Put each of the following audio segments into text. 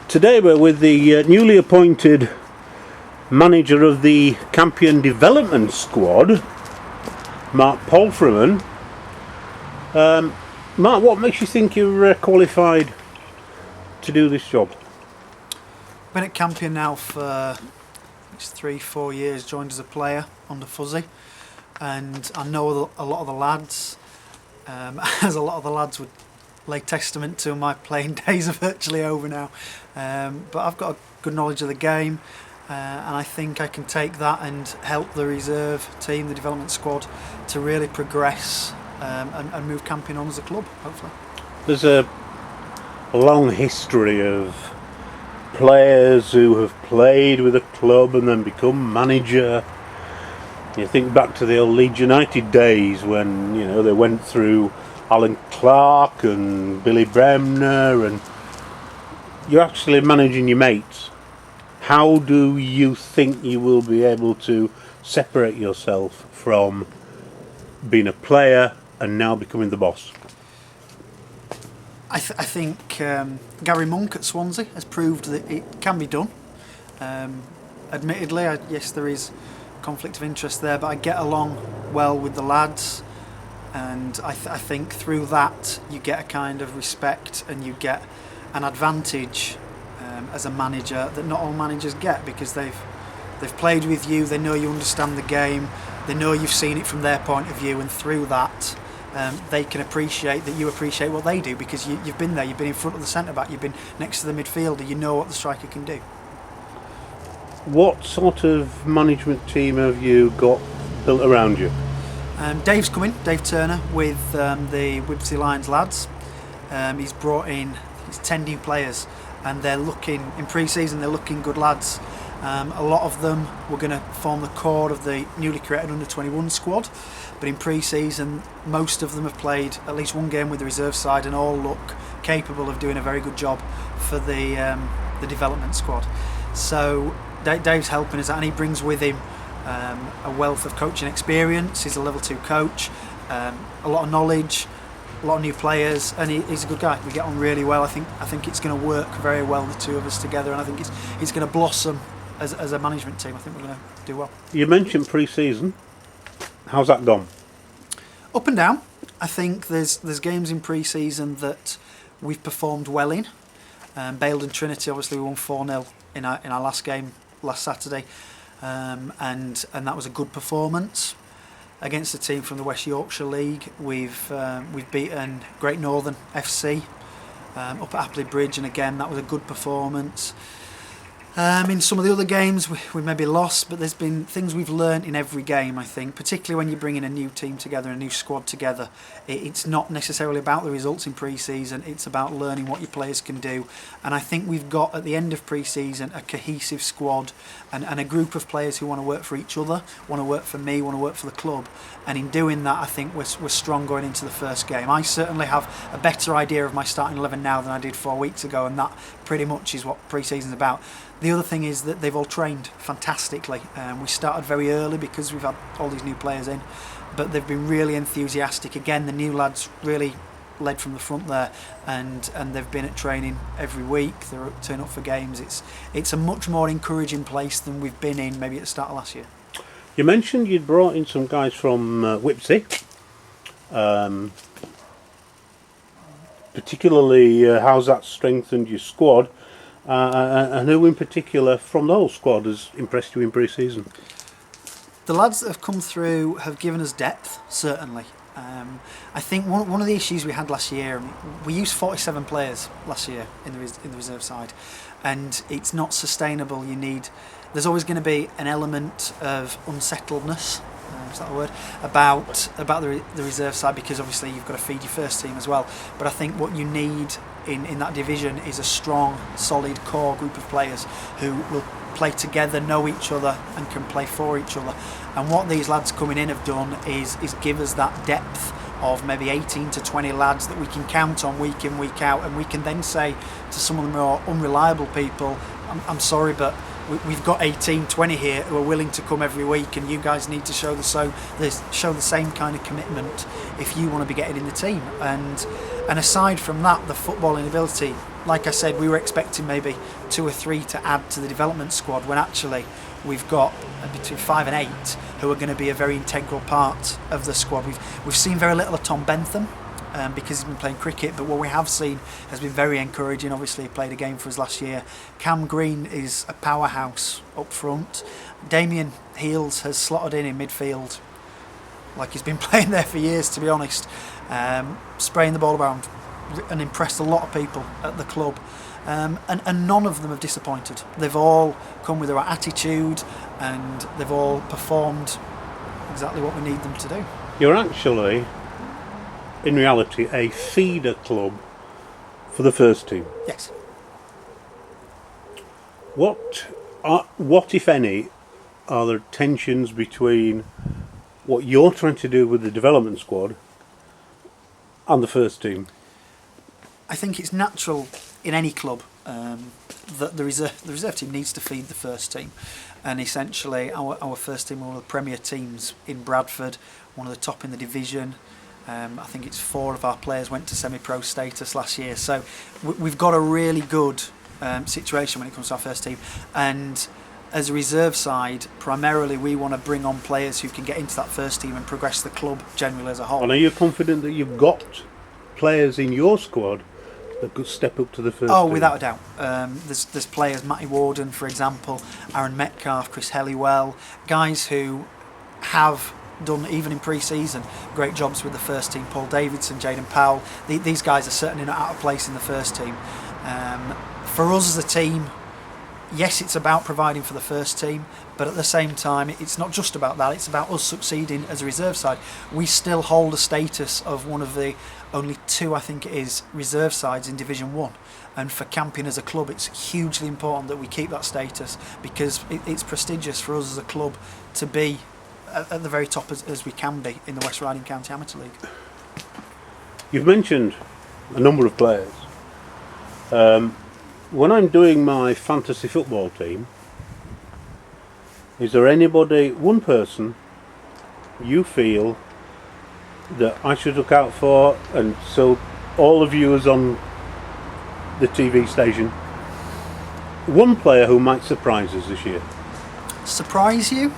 Today we're with the newly appointed manager of the Campion Development Squad, Mark Palfreeman. Mark, what makes you think you're qualified to do this job? I've been at Campion now for 3-4 years, joined as a player under Fuzzy, and I know a lot of the lads, as a lot of the lads would lay testament to. My playing days are virtually over now, but I've got a good knowledge of the game, and I think I can take that and help the reserve team, the development squad, to really progress and move Campion on as a club, hopefully. There's a long history of players who have played with a club and then become manager. You think back to the old Leeds United days when they went through Alan Clark and Billy Bremner, and you're actually managing your mates. How do you think you will be able to separate yourself from being a player and now becoming the boss? I think Gary Monk at Swansea has proved that it can be done. Admittedly, yes, there is conflict of interest there, but I get along well with the lads. And I think through that you get a kind of respect and you get an advantage as a manager that not all managers get, because they've played with you, they know you understand the game, they know you've seen it from their point of view, and through that they can appreciate that you appreciate what they do, because you've been there, you've been in front of the centre-back, you've been next to the midfielder, you know what the striker can do. What sort of management team have you got built around you? Dave's coming, Dave Turner, with the Whipsy Lions lads. He's brought in 10 new players, and they're looking, in pre-season, they're looking good lads. A lot of them were going to form the core of the newly created under-21 squad, but in pre-season, most of them have played at least one game with the reserve side and all look capable of doing a very good job for the development squad. So Dave's helping us out, and he brings with him a wealth of coaching experience. He's a level 2 coach, a lot of knowledge, a lot of new players, and he's a good guy. We get on really well. I think it's going to work very well, the two of us together, and I think it's going to blossom as a management team. I think we're going to do well. You mentioned pre-season. How's that gone? Up and down. I think there's games in pre-season that we've performed well in. Baildon Trinity, obviously we won 4-0 in our last game last Saturday. And that was a good performance against a team from the West Yorkshire League. We've beaten Great Northern FC up at Appley Bridge, and again that was a good performance. In some of the other games we maybe lost, but there's been things we've learnt in every game, I think, particularly when you're bringing a new team together, a new squad together. It's not necessarily about the results in pre-season, it's about learning what your players can do, and I think we've got at the end of pre-season a cohesive squad and a group of players who want to work for each other, want to work for me, want to work for the club, and in doing that I think we're strong going into the first game. I certainly have a better idea of my starting 11 now than I did 4 weeks ago, and that pretty much is what pre-season's about. The other thing is that they've all trained fantastically. We started very early because we've had all these new players in, but they've been really enthusiastic. Again, the new lads really led from the front there, and they've been at training every week. They're turning up for games. It's a much more encouraging place than we've been in maybe at the start of last year. You mentioned you'd brought in some guys from Whipsy. Particularly, how's that strengthened your squad? And who in particular from the whole squad has impressed you in pre-season? The lads that have come through have given us depth, certainly. I think one of the issues we had last year, we used 47 players last year in the reserve side, and it's not sustainable. There's always going to be an element of unsettledness, is that a word, about the reserve side, because obviously you've got to feed your first team as well. But I think what you need in that division is a strong, solid core group of players who will play together, know each other, and can play for each other. And what these lads coming in have done is give us that depth of maybe 18 to 20 lads that we can count on week in, week out, and we can then say to some of the more unreliable people, I'm sorry, but we've got 18, 20 here who are willing to come every week, and you guys need to show the same kind of commitment if you want to be getting in the team. And aside from that, the footballing ability, like I said, we were expecting maybe 2 or 3 to add to the development squad, when actually we've got between 5 and 8 who are going to be a very integral part of the squad. We've seen very little of Tom Bentham because he's been playing cricket, but what we have seen has been very encouraging. Obviously he played a game for us last year. Cam Green is a powerhouse up front. Damien Heels has slotted in midfield like he's been playing there for years, to be honest, spraying the ball around and impressed a lot of people at the club, and none of them have disappointed. They've all come with the right attitude and they've all performed exactly what we need them to do. You're actually, in reality, a feeder club for the first team. Yes. What if any, are the tensions between what you're trying to do with the development squad and the first team? I think it's natural in any club that the reserve team needs to feed the first team, and essentially our first team are one of the premier teams in Bradford, one of the top in the division. I think it's 4 of our players went to semi-pro status last year, so we've got a really good situation when it comes to our first team. And as a reserve side, primarily we want to bring on players who can get into that first team and progress the club generally as a whole. And are you confident that you've got players in your squad that could step up to the first team? Without a doubt. There's players, Matty Warden, for example, Aaron Metcalf, Chris Helliwell, guys who have done, even in pre-season, great jobs with the first team. Paul Davidson, Jaden Powell, these guys are certainly not out of place in the first team. For us as a team, yes, it's about providing for the first team, but at the same time, it's not just about that, it's about us succeeding as a reserve side. We still hold a status of one of the only 2, I think it is, reserve sides in Division 1. And for Campion as a club, it's hugely important that we keep that status, because it's prestigious for us as a club to be at the very top as we can be in the West Riding County Amateur League. You've mentioned a number of players. When I'm doing my fantasy football team, is there anybody, one person, you feel that I should look out for, and so all the viewers on the TV station, one player who might surprise us this year? Surprise you?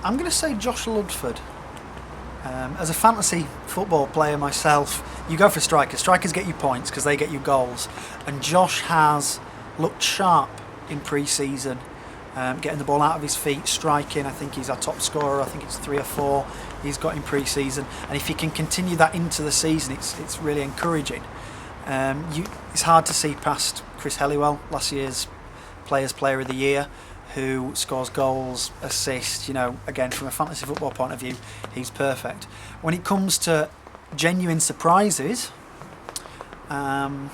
I'm going to say Josh Ludford. As a fantasy football player myself, you go for strikers. Strikers get you points because they get you goals. And Josh has looked sharp in pre-season, getting the ball out of his feet, striking. I think he's our top scorer. I think it's 3 or 4 he's got in pre-season. And if he can continue that into the season, it's really encouraging. It's hard to see past Chris Helliwell, last year's Players Player of the Year, who scores goals, assists. Again, from a fantasy football point of view, he's perfect. When it comes to genuine surprises, I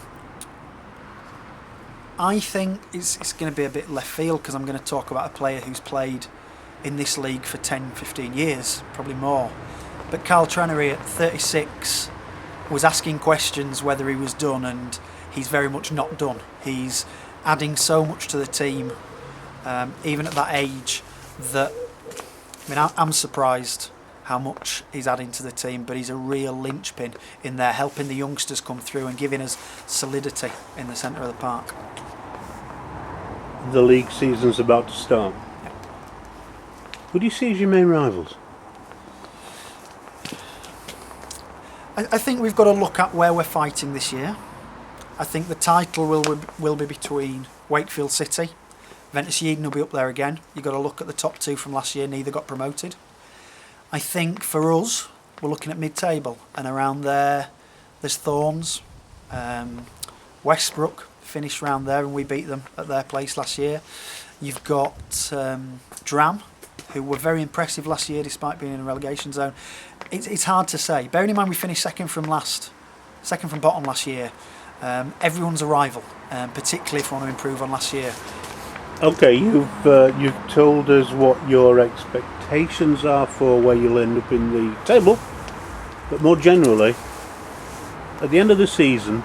think it's going to be a bit left field, because I'm going to talk about a player who's played in this league for 10, 15 years, probably more. But Carl Trenery at 36 was asking questions whether he was done, and he's very much not done. He's adding so much to the team, even at that age, that I'm surprised how much he's adding to the team, but he's a real linchpin in there, helping the youngsters come through and giving us solidity in the centre of the park. The league season's about to start. Yeah. Who do you see as your main rivals? I think we've got to look at where we're fighting this year. I think the title will be between Wakefield City. Ventus Yeadon will be up there again. You've got to look at the top 2 from last year, neither got promoted. I think for us, we're looking at mid-table, and around there's Thorns. Westbrook finished round there, and we beat them at their place last year. You've got Dram, who were very impressive last year despite being in a relegation zone. It's hard to say. Bearing in mind we finished second from bottom last year. Everyone's a rival, particularly if we want to improve on last year. Okay, you've told us what your expectations are for where you'll end up in the table, but more generally, at the end of the season,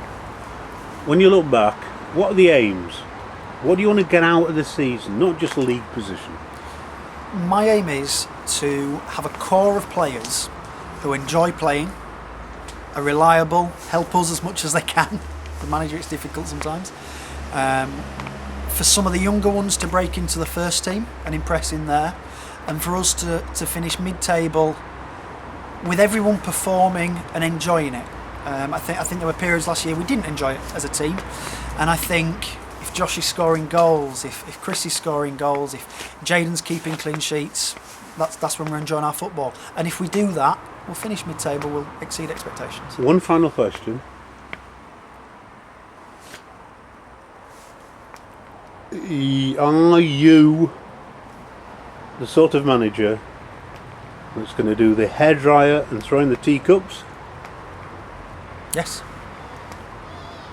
when you look back, what are the aims? What do you want to get out of the season, not just league position? My aim is to have a core of players who enjoy playing, are reliable, help us as much as they can. The manager, it's difficult sometimes. For some of the younger ones to break into the first team and impress in there, and for us to finish mid-table with everyone performing and enjoying it. I think there were periods last year we didn't enjoy it as a team, and I think if Josh is scoring goals, if Chris is scoring goals, if Jaden's keeping clean sheets, that's when we're enjoying our football. And if we do that, we'll finish mid-table, we'll exceed expectations. One final question. Are you the sort of manager that's going to do the hairdryer and throw in the teacups? Yes.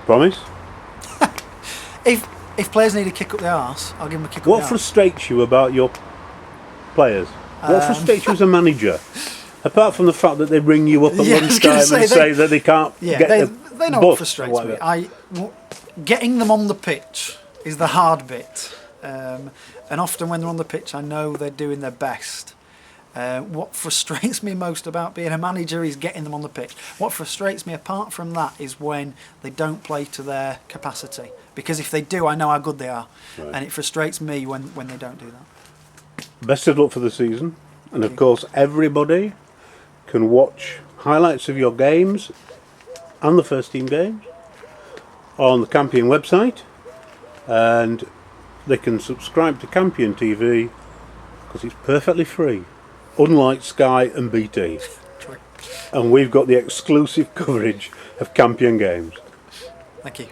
Promise? If players need a kick up the arse, I'll give them a kick up the What arse. frustrates you about your players? What frustrates you as a manager? Apart from the fact that they ring you up at lunchtime and say that they can't get they know what frustrates me. Getting them on the pitch is the hard bit. And often when they're on the pitch, I know they're doing their best. What frustrates me most about being a manager is getting them on the pitch. What frustrates me apart from that is when they don't play to their capacity. Because if they do, I know how good they are. Right. And it frustrates me when they don't do that. Best of luck for the season. And of course, everybody can watch highlights of your games and the first team games on the Campion website. And they can subscribe to Campion TV because it's perfectly free, unlike Sky and BT. And we've got the exclusive coverage of Campion games. Thank you.